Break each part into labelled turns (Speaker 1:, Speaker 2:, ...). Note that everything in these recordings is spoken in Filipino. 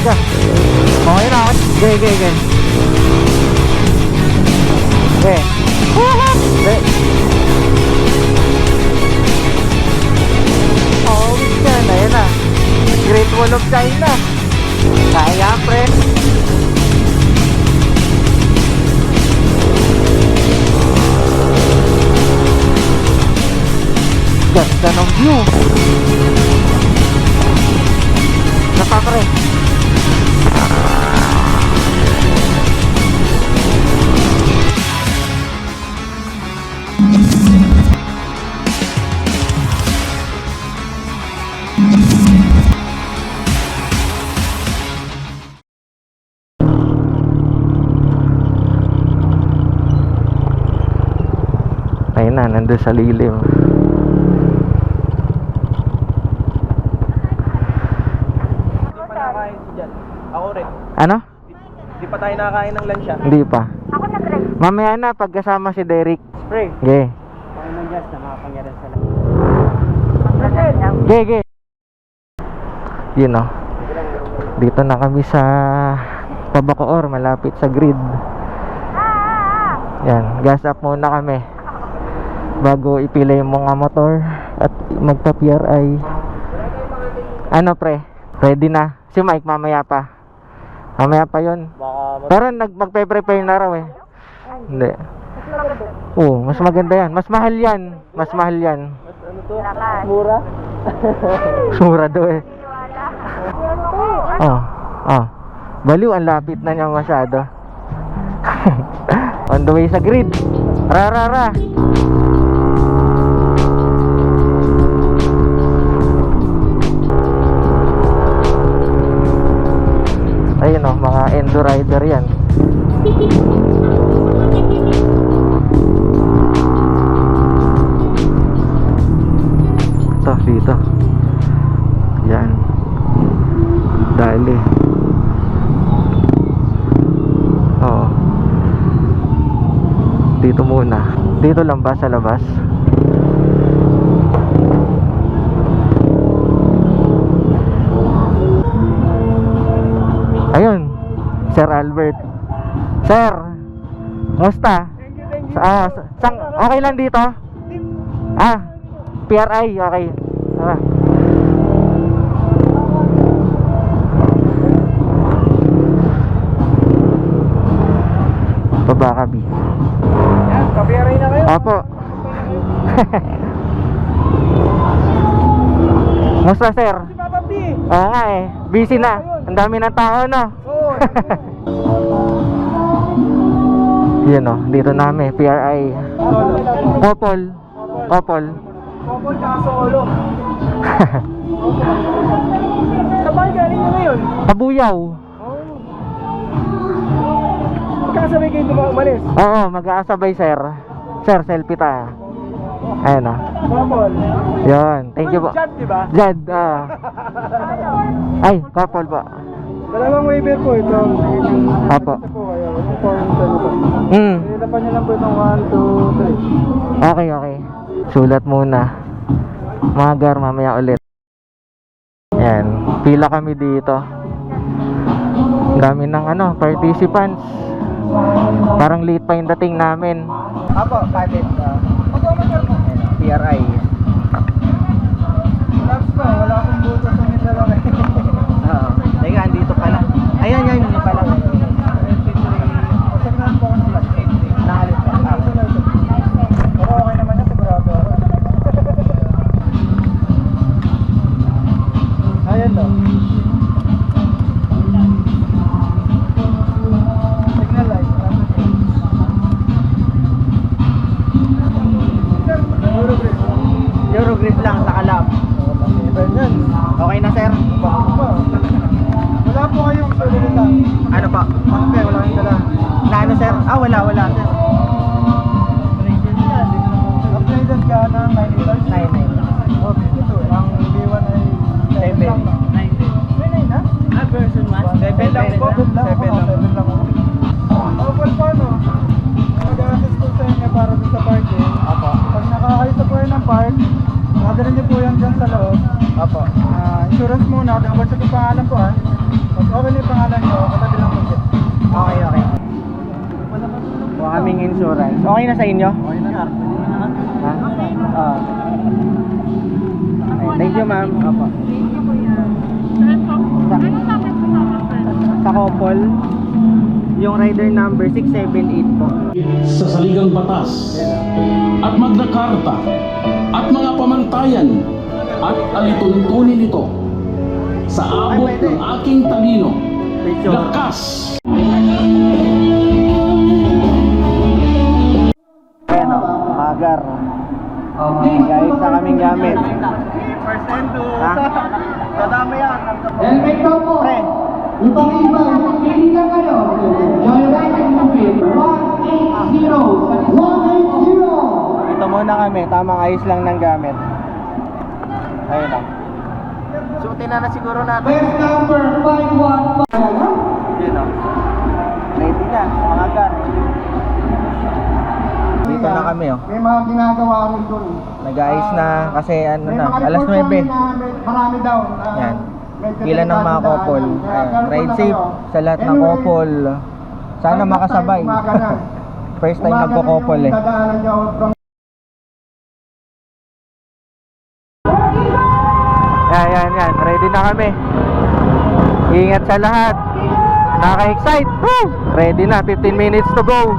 Speaker 1: ka. Okay na. Okay. Okay. Oh, yan. Ayan na. Great Wall of China. Kaya, pre. Ganda ng view. Naka, pre. Ayun na, nandun sa lilim.
Speaker 2: Ako rin.
Speaker 1: Ano?
Speaker 2: Di pa tayo nakakain ng lunch ah.
Speaker 1: Hindi pa. Mamaya na pagkasama si Derek.
Speaker 2: Pre.
Speaker 1: Okay.
Speaker 2: Panginoon ng Diyos na makapangyarihan sa
Speaker 1: Okay. Yun o. Dito na kami sa Pabacoor, malapit sa grid. Yan, gas up muna kami bago ipila yung mga motor at magpa-PRI. Ano pre? Ready na? Si Mike mamaya pa. Mamaya pa yun. Pero magpe-prepare na raw eh. Hindi. Oo, mas maganda yan. Mas mahal yan. Mas mahal yan.
Speaker 2: Ano to? Mura?
Speaker 1: Mura daw eh. Oh. Baliw, ang lapit na niya masyado. On the way sa grid. Ra. Ayun o, mga endo rider yan. Ito, dito. Yan. Dali. Oo. Dito muna. Dito lang ba sa labas? Ayun, Sir Albert. Sir, musta? Okay lang dito? PRI, okay. Baba kami.
Speaker 2: Yan, kapiyaray na kayo.
Speaker 1: Apo. Musta sir?
Speaker 2: Si Papa P.
Speaker 1: Oo nga eh, busy na. Ang dami ng tao no.
Speaker 2: Oo.
Speaker 1: Yun o, dito namin, PRI. Couple.
Speaker 2: Couple tsaka solo. Saan ba galing nyo ngayon?
Speaker 1: Kabuyaw.
Speaker 2: Magkakasabay kayo umalis.
Speaker 1: Oo, mag-aasabay sir. Sir, selfie tayo. Ayun o.
Speaker 2: Couple.
Speaker 1: Yun, thank you po.
Speaker 2: Jad, diba?
Speaker 1: Jad, ay, couple po.
Speaker 2: Dalawang waiver po ito.
Speaker 1: Apo.
Speaker 2: Ito po kayo. Yung form sa ito. Ilapan nyo lang po itong 1, 2, 3.
Speaker 1: Okay. Sulat muna. Magar, mamaya ulit. Yan, pila kami dito. Ang dami ng participants. Parang late pa yung dating namin.
Speaker 2: Apo, patit. PRI. Labs ko, wala akong buto sa Mindanao. Oo. Teka, andito pala. Ayan, yun pala. Nakalit pa. Pero okay naman yan, sigurado. Ayan to. Signal light. Eurogrid lang sa Calab. Okay na sir? Wala po kayong salita. Ano pa? Okay, wala kayong dala. Na ano sir? Wala sir. Upgraded ka na 9 liters? 9. Okay, ito. Ang B1 ay 7 lang. 9 na? Version 1? 7 lang po. 7 lang. Open po no? Mag-assist po sa inyo para sa parking. Apo. Pag nakakayo sa po ng park, nadala niyo po yan dyan sa loob. Apo. Insurance muna, dapat sa pangalan po Pag okay na
Speaker 1: insurance. Okay na sa inyo?
Speaker 2: Okay na, sir.
Speaker 1: Ha? Okay, thank you, ma'am. Opo. Sa Kopol, yung rider number 678 po.
Speaker 3: sa saligang batas at Magna Carta at mga pamantayan at alituntunin ito sa abot ng aking talino, lakas.
Speaker 1: Ayan o, magar. Guys, sa kaming gamit.
Speaker 2: First and two.
Speaker 1: Ha?
Speaker 2: Dadami yan.
Speaker 4: Helmet po po.
Speaker 1: Pre,
Speaker 4: Ibang-ibang, hindi lang kayo. Joyride and Movie, 180. 180.
Speaker 1: dito muna kami. Tamang ayos lang ng gamit. Ayun o. Suotin na siguro natin.
Speaker 4: Best number 515.
Speaker 1: Yun o. Ready na, mga gar. Dito na kami o.
Speaker 4: May mga ginagawa rin doon.
Speaker 1: Nag-ayos na kasi ano
Speaker 4: May
Speaker 1: na,
Speaker 4: mga
Speaker 1: alas
Speaker 4: report
Speaker 1: 9.
Speaker 4: namin na marami daw.
Speaker 1: Yan.
Speaker 4: medyo
Speaker 1: Pila ng mga
Speaker 4: delikado
Speaker 1: couple.
Speaker 4: daan. Kaya
Speaker 1: Ayan.
Speaker 4: ganun
Speaker 1: Ride
Speaker 4: na
Speaker 1: safe
Speaker 4: kayo.
Speaker 1: sa lahat ng
Speaker 4: Anyway,
Speaker 1: couple. Sana
Speaker 4: by
Speaker 1: makasabay.
Speaker 4: that time, umaga na.
Speaker 1: First time
Speaker 4: Umaga na
Speaker 1: nagko-couple
Speaker 4: yung
Speaker 1: eh.
Speaker 4: dadaanan nyo from
Speaker 1: Yan. Ready na kami. Ingat sa lahat. Naka-excite. Woo! Ready na. 15 minutes to go.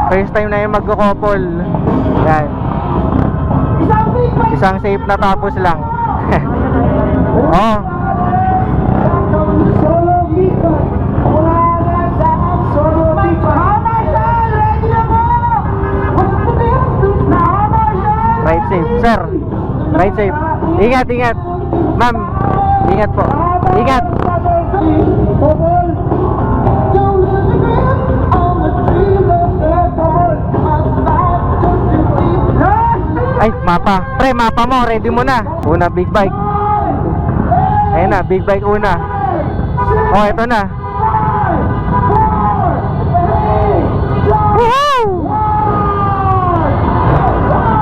Speaker 1: First time na yung magko-couple. Yan. Isang safe na tapos lang. Oh. Ride safe, sir. Ride safe. Ingat. Ma'am, ingat po. Ingat. Ay, mapa. Pre, mapa mo. Ready mo na. Una, big bike. Ayan na, big bike una. Oh, ito na. Woohoo!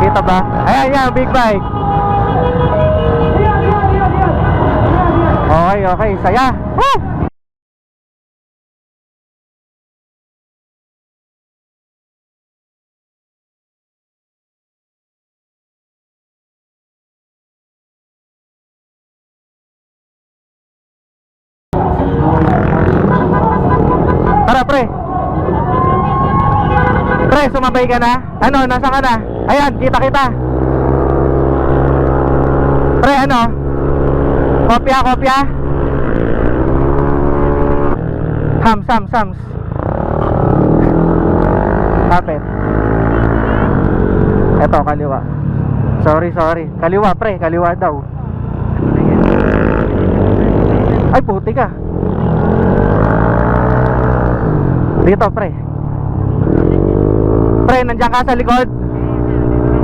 Speaker 1: Kita ba? Ayan yan, big bike. Okay. Saya. Woo! Tara, pre. Pre, sumabay ka na? Ano, nasa ka na? Ayan, kita. Pre, ano? Kopya. Hams. Kapit. Eto, kaliwa. Sorry. Kaliwa, pre, kaliwa daw. Ay, puti ka. Dito, pre. Pre, nandiyan ka sa likod.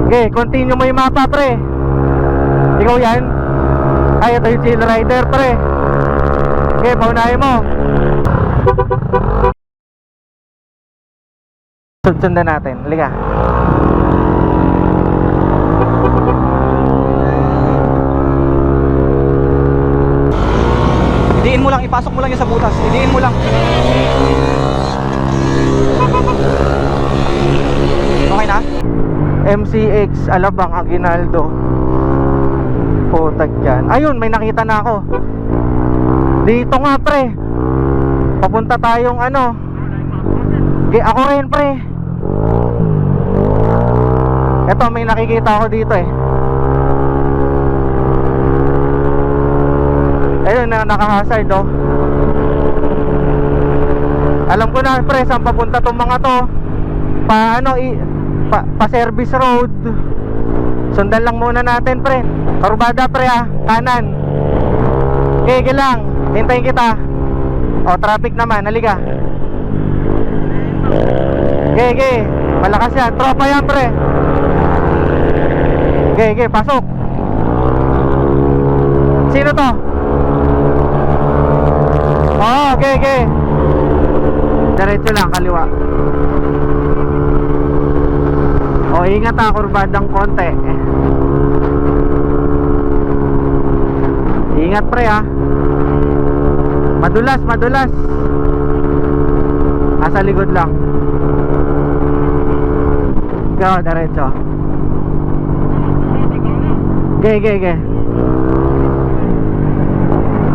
Speaker 1: Okay, continue mo yung mapa, pre. Ikaw yan. Ay, ito yung chill rider, pre. Okay, paunahin mo. Sundan natin. Halika.
Speaker 2: Idiin mo lang, ipasok mo lang yung sa butas. Idiin mo lang. Okay na?
Speaker 1: MCX Alabang Aguinaldo. Putag yan. Ayun, may nakita na ako. Dito nga, pre. Papunta tayong ano. Ako rin, pre. Eto, may nakikita ako dito eh. Ayun, naka-hazard oh. Alam ko na, pre, saan papunta tong mga to. Pa-service road. Sundan lang muna natin, pre. Karubada, pre, kanan. Okay lang, hintayin kita. O, traffic naman, halika. Okay, malakas yan, tropa yan, pre. Okay, pasok. Sino to? Oh, okay. Diretso lang, kaliwa. O, ingat kurbadang konti. Ingat, pre, Madulas. Nasa likod lang. Go, diretso.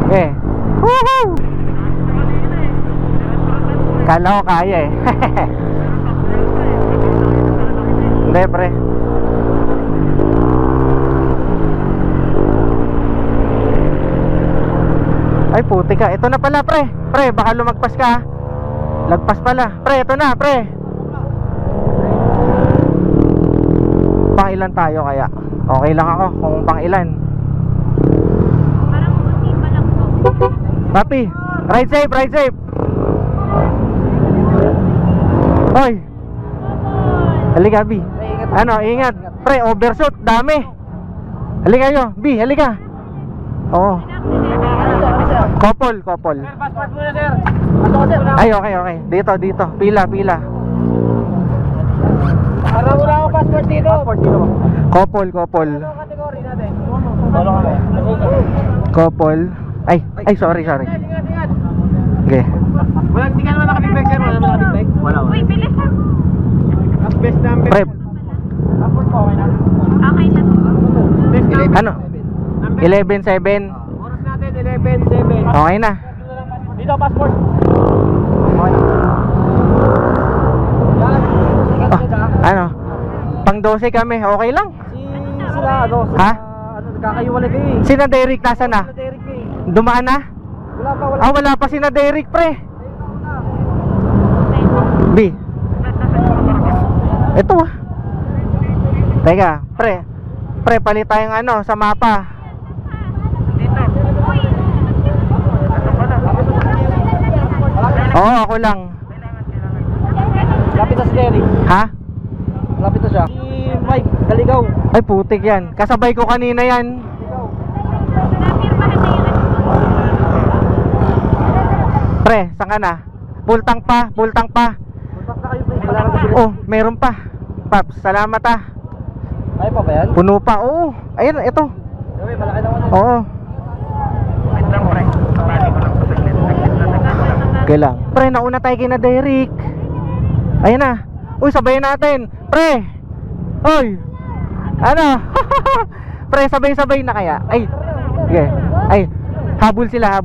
Speaker 1: Ge. Woohoo! Kala ko kaya eh. Hindi, pre. Ay, puti ka. Ito na pala, pre. Pre, baka lumagpas ka. Lagpas pala. Pre, ito na, pre. Pang ilan tayo kaya? Okay lang ako kung pang ilan.
Speaker 5: Parang kunti pa lang po.
Speaker 1: Papi, ride safe, ride safe. Hoy. Halika, B. Ano, ingat. Pre, overshoot, dami. Halika nyo, B, halika. Oo. Couple.
Speaker 2: Passport muna, sir. Pasok, sir.
Speaker 1: Ay, okay. Dito. Pila.
Speaker 2: Araw mo na ako passport dito. Passport dito.
Speaker 1: Couple.
Speaker 2: Anong kategory natin? Wala kami.
Speaker 1: Couple. Ay, sorry.
Speaker 2: Ingat.
Speaker 1: Okay.
Speaker 2: Wala, hindi ka naman nakabig-bike, sir. Wala naman nakabig-bike. Wala.
Speaker 5: Uy, bilis ah.
Speaker 2: Ang best number.
Speaker 1: Pre,
Speaker 2: Passport po, okay na.
Speaker 5: Okay na to.
Speaker 2: Best number.
Speaker 1: ano? 11-7.
Speaker 2: Oras natin, 11:07.
Speaker 1: Okay na.
Speaker 2: Dito, passport. Okay na. Yan. Ingat
Speaker 1: Ah,
Speaker 2: sila.
Speaker 1: ano? Pang 12 kami, okay lang.
Speaker 2: Sila, ano?
Speaker 1: Ha?
Speaker 2: Nagkakaiwalay kayo eh.
Speaker 1: Sina Derek nasa na?
Speaker 2: Sila Derek eh.
Speaker 1: Dumaan na?
Speaker 2: Wala pa.
Speaker 1: Wala pa sina Derek, pre. B. Ito ah. Teka, pre, palit tayong ano sa mapa. Oo, ako lang.
Speaker 2: Lapit na si Derek.
Speaker 1: Ha?
Speaker 2: Lapit na siya. Si Mike, Daligaw.
Speaker 1: Ay, putik yan. Kasabay ko kanina yan.
Speaker 5: Napirmahan na yung
Speaker 1: Pre, saan ka na? Bultang pa.
Speaker 2: Puntak na kayo pre. Wala na kasi.
Speaker 1: Oh, meron pa. Paps, salamat ah.
Speaker 2: Ay pa ba yan?
Speaker 1: Puno pa. Oo. Ayun, ito.
Speaker 2: Gawin, malaki naman.
Speaker 1: Oo. Okay lang. Pre, nauna tayo kina Derek. Ayun na. Uy, sabayin natin. Pre. Oy. Ano? Pre, sabay-sabay na kaya. Ay. Okay. Ay, habol sila.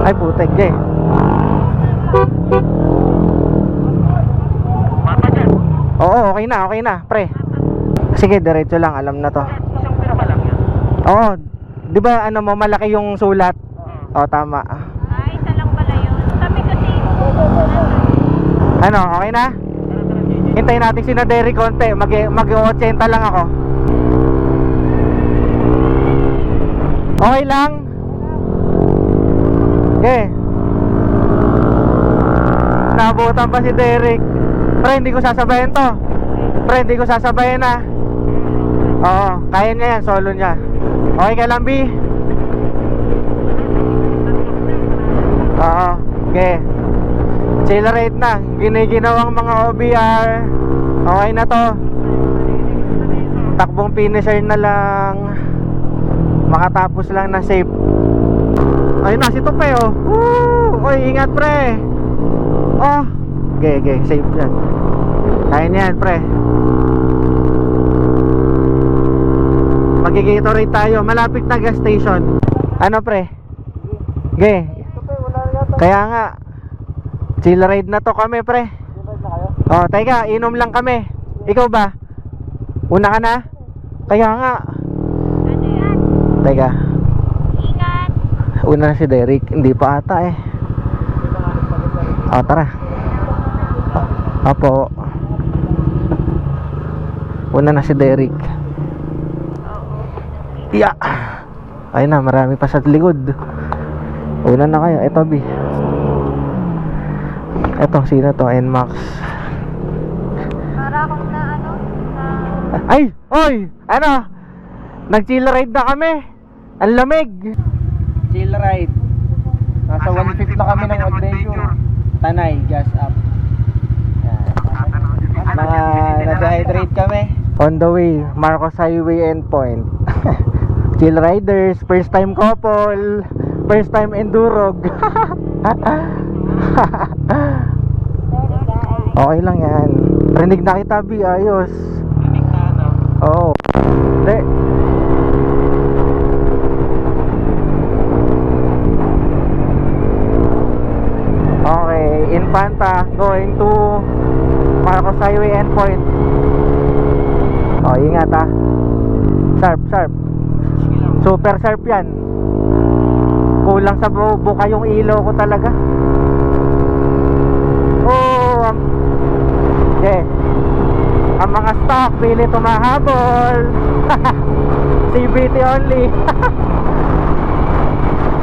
Speaker 1: Ay, putek eh. Oo, okay na, pre. Sige, diretso lang, alam na to. Oo, di ba ano mo, malaki yung sulat? Oo, tama.
Speaker 5: Ay, isa lang pala yun. Sabi kasi,
Speaker 1: Ano, okay na? Hintayin natin si na Derek konti, mag-80 lang ako. Okay lang? Okay. Nabutan pa si Derek. Pre, hindi ko sasabayin to. Pre, hindi ko sasabayin na. Oo, kaya niya yan, solo niya. Okay ka lang, B? Oo, okay. Accelerate na. Giniginawang mga OBR. Okay na to. Takbong finisher na lang. Makatapos lang na safe. Ayun na, si Tupe oh. Woo! Oy, ingat pre. Oh, okay, safe yan. Kaya niyan pre. Mag-Gatorade tayo. Malapit na gas station. Ano pre? Okay. Kaya nga, chill ride na to kami pre. Oh, teka, inom lang kami. Ikaw ba? Una ka na? Kaya nga.
Speaker 5: ano yan?
Speaker 1: Teka,
Speaker 5: Ingat.
Speaker 1: una na si Derek. Hindi pa ata eh. Oh, tara. Opo. Una na si Derek. Yeah. Ayun na, marami pa sa likod. Una na kayo. Ito, B. Ito, sino to? NMAX.
Speaker 5: Para akong na ano, na...
Speaker 1: Ay! Oy! Ano? Nag-chill ride na kami. Ang lamig.
Speaker 2: Chill ride. Nasa 150 na kami ng adventure. Tanay, gas up. Yan. Mga nag-hydrate kami.
Speaker 1: On the way, Marcos Highway endpoint. Chill riders, first time couple. First time endurog. Okay lang yan. Rinig na kita, B. Ayos.
Speaker 2: Rinig na ano?
Speaker 1: Oo. Hindi. Okay, Infanta going to Marcos Highway endpoint. Oh, ingat ah. Sharp, sharp. Super sharp yan. Kulang sa buka yung ilaw ko talaga. Oh, yeah. Ang mga stock pili tumahabol. CVT only.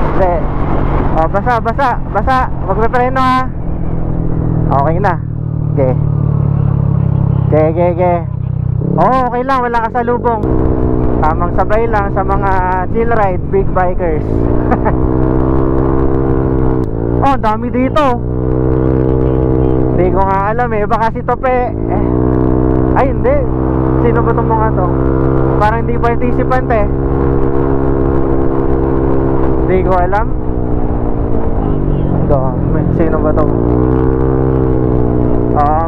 Speaker 1: Hindi. Oh, basa. Magpe-preno ha. Okay na. Okay. Oh, okay lang, wala kasalubong. Tamang sabay lang sa mga chill ride, big bikers. Oh, dami dito. Hindi ko nga alam eh, baka si Tope. Ay, hindi. Sino ba itong mga to? Parang hindi participant eh. Hindi ko alam. Sino ba to?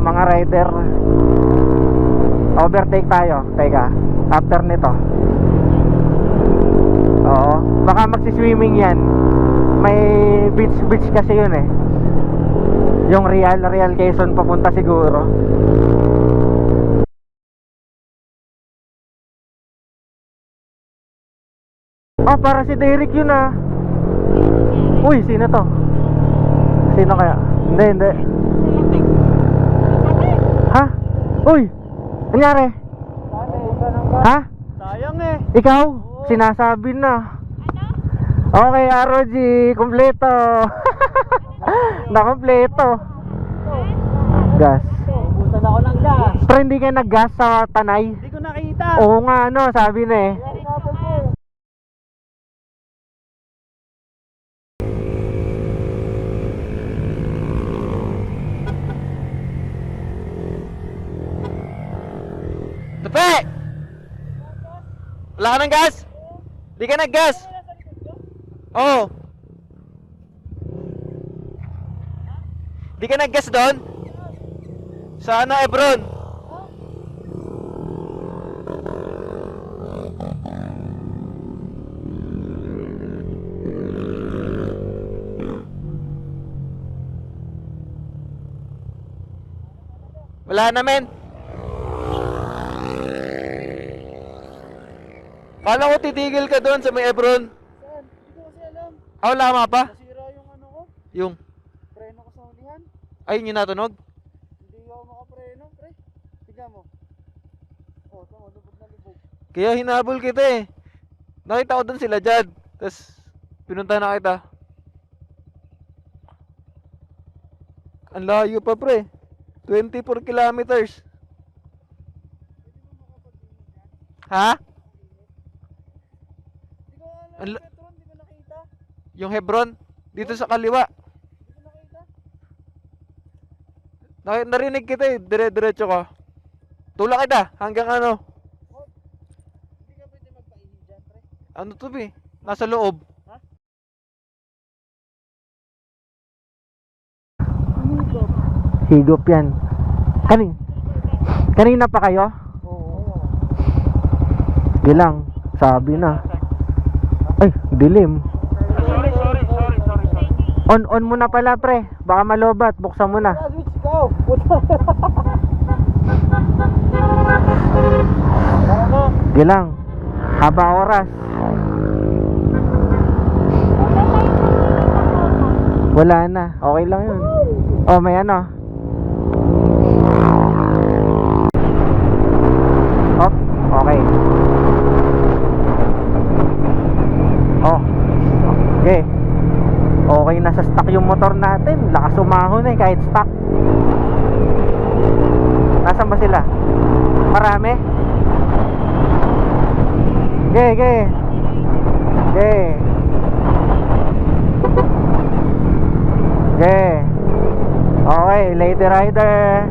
Speaker 1: Mga rider. Overtake tayo. Teka, after nito. Oo, baka magsiswimming yan. May beach kasi yun eh. Yung Real Quezon papunta siguro. Oh, para si Derek yun ah. Uy, sino to? Sino kaya? Hindi. Ha? Uy! Nangyari? Ha?
Speaker 2: Sayang eh.
Speaker 1: Ikaw? Sinasabi na. Okay, ROG, kompleto. Nakompleto. Gas.
Speaker 2: Busan ako ng gas.
Speaker 1: Pero hindi ka nag-gas sa Tanay?
Speaker 2: Hindi ko nakita.
Speaker 1: Oo nga, ano, sabi na eh. Tepe! Wala ka ng gas? Di ka nag-gas? Oo. Di ka nag-gas doon? Sa ano, Ebron? Wala na, men. Kala ko titigil ka doon sa may Ebron.
Speaker 2: Saan? Hindi ko kasi alam.
Speaker 1: Wala nga pa?
Speaker 2: Nasira yung ano ko.
Speaker 1: Yung,
Speaker 2: Preno ko sa hulihan.
Speaker 1: ayun yung natunog?
Speaker 2: Hindi ako makapreno, pre. Tignan mo. Oh, tama, lubog na lubog.
Speaker 1: Kaya hinabol kita eh. Nakita ko doon sila Jad. Tapos, pinunta na kita. Ang layo pa pre. 24 kilometers. Ha?
Speaker 2: Hindi ko alam,
Speaker 1: Ang la-
Speaker 2: Petron, hindi ko nakita.
Speaker 1: Yung Hebron? Dito sa kaliwa.
Speaker 2: Hindi ko nakita.
Speaker 1: Narinig kita eh. Dire-diretso ka. Tulak kita hanggang ano.
Speaker 2: Hindi ka pwede magpainit dyan, pre.
Speaker 1: Ano to be? Nasa loob.
Speaker 2: Ha?
Speaker 1: Higop yan. Kanina pa kayo?
Speaker 2: Oo.
Speaker 1: Gilang. Sabi na. Ay, dilim.
Speaker 2: Sorry.
Speaker 1: On mo na pala pre. Baka malobat. Buksan mo na.
Speaker 2: Switch go. Puta. Ano?
Speaker 1: Gilang. Haba oras. Wala na. Okay lang yun. Oh, may ano. Hop. Okay. Oh. Okay. Okay na sa stock yung motor natin. Lakas umahon eh kahit stock. Nasaan ba sila? Marami? Okay. Okay, lady rider.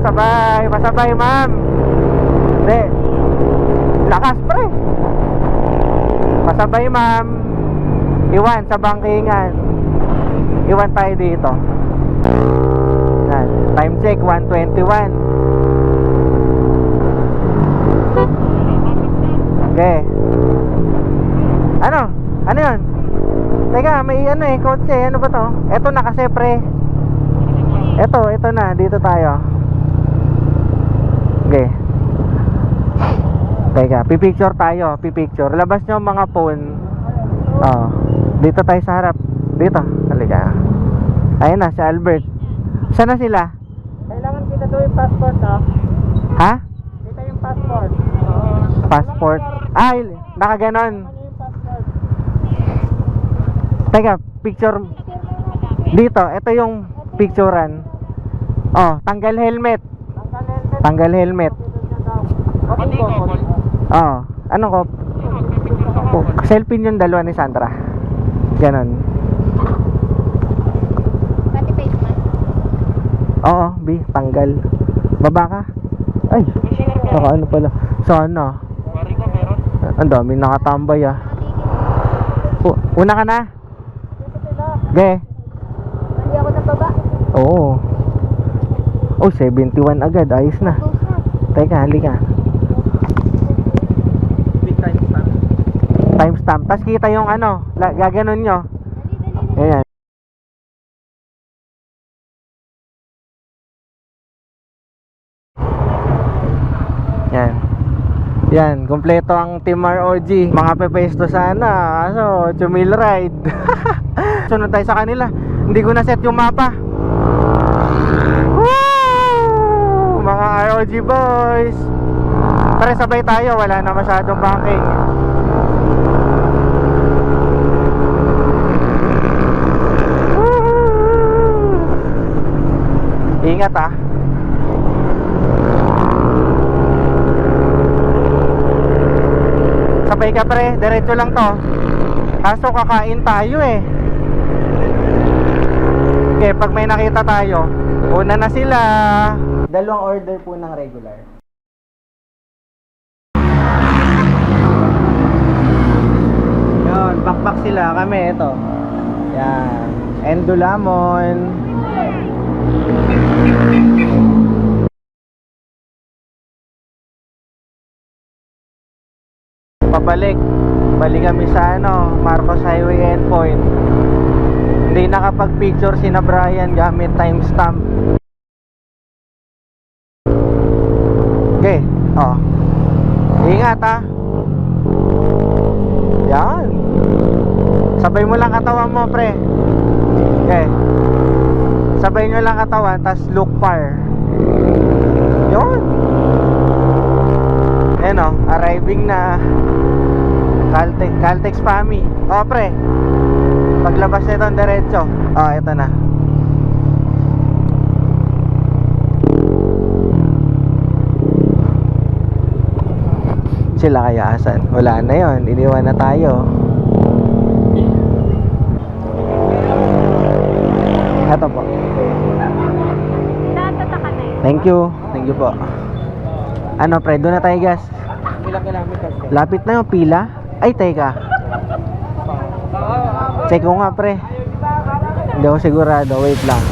Speaker 1: Sabay, masabay ma'am. Hindi. Lakas pre. Masabay ma'am. Iwan sa bangkingan. Iwan tayo dito. Yan. Time check 1:21. Okay. Ano? Ano yun? Teka, may ano eh, kotse. Ano ba to? Eto na kasi pre. Ito na. Dito tayo. Okay. Teka, pipicture tayo. Pipicture. Labas nyo ang mga phone. Oh. Dito tayo sa harap. Dito. Halika. Ayun na, si Albert. Saan na sila?
Speaker 2: Kailangan kita doon yung passport, ah.
Speaker 1: Ha?
Speaker 2: Kita yung passport.
Speaker 1: Passport. Ay, nakaganon. Teka, picture. Dito, ito yung picturean. Oh, tanggal helmet. Tanggal helmet. Oh, ano ko? Oh, selfie yung dalawa ni Sandra. Ganon.
Speaker 5: Pati face mask.
Speaker 1: Oo, B, tanggal. Baba ka. Ay, naka ano pala. Sana. Ang dami nakatambay ah. Una ka na? Ge.
Speaker 5: Hindi ako nababa.
Speaker 1: Oo. Oh, 71 agad. Ayos na. Teka, halika.
Speaker 2: Big time stamp.
Speaker 1: Timestamp. Tapos kita yung ano, gaganon nyo. Ayan. Yan. Yan, kumpleto ang Team ROG. Mga pepesto sana. So, chumil ride. Sunod tayo sa kanila. Hindi ko na set yung mapa. Woo! Mga ROG boys. Tara, sabay tayo. Wala na masyadong banking. Ingat ah. Sabay ka pre, diretso lang to. Kaso kakain tayo eh. Okay, pag may nakita tayo, una na sila. Dalawang order po ng regular. Yun, bakbak sila kami ito. Yan, Endolamon. Pabalik. Balik kami sa ano, Marcos Highway endpoint. Hindi nakapag-picture si na Brian gamit timestamp. Okay, oh. Ingat ah. Yan. Sabay mo lang katawan mo, pre. Okay. Sabay nyo lang katawan, tas look far. Yun. Ayan o, arriving na Caltex Pami. O pre, paglabas nito ang diretso. O, ito na. Sila kaya asan? Wala na yon, iniwan na tayo. Ito po.
Speaker 5: Natataka na yun.
Speaker 1: Thank you po. Ano pre, doon na tayo gas.
Speaker 2: Ilang kilometers?
Speaker 1: Lapit na yung pila. Ay, teka. Check ko nga pre. Hindi ako sigurado, wait lang.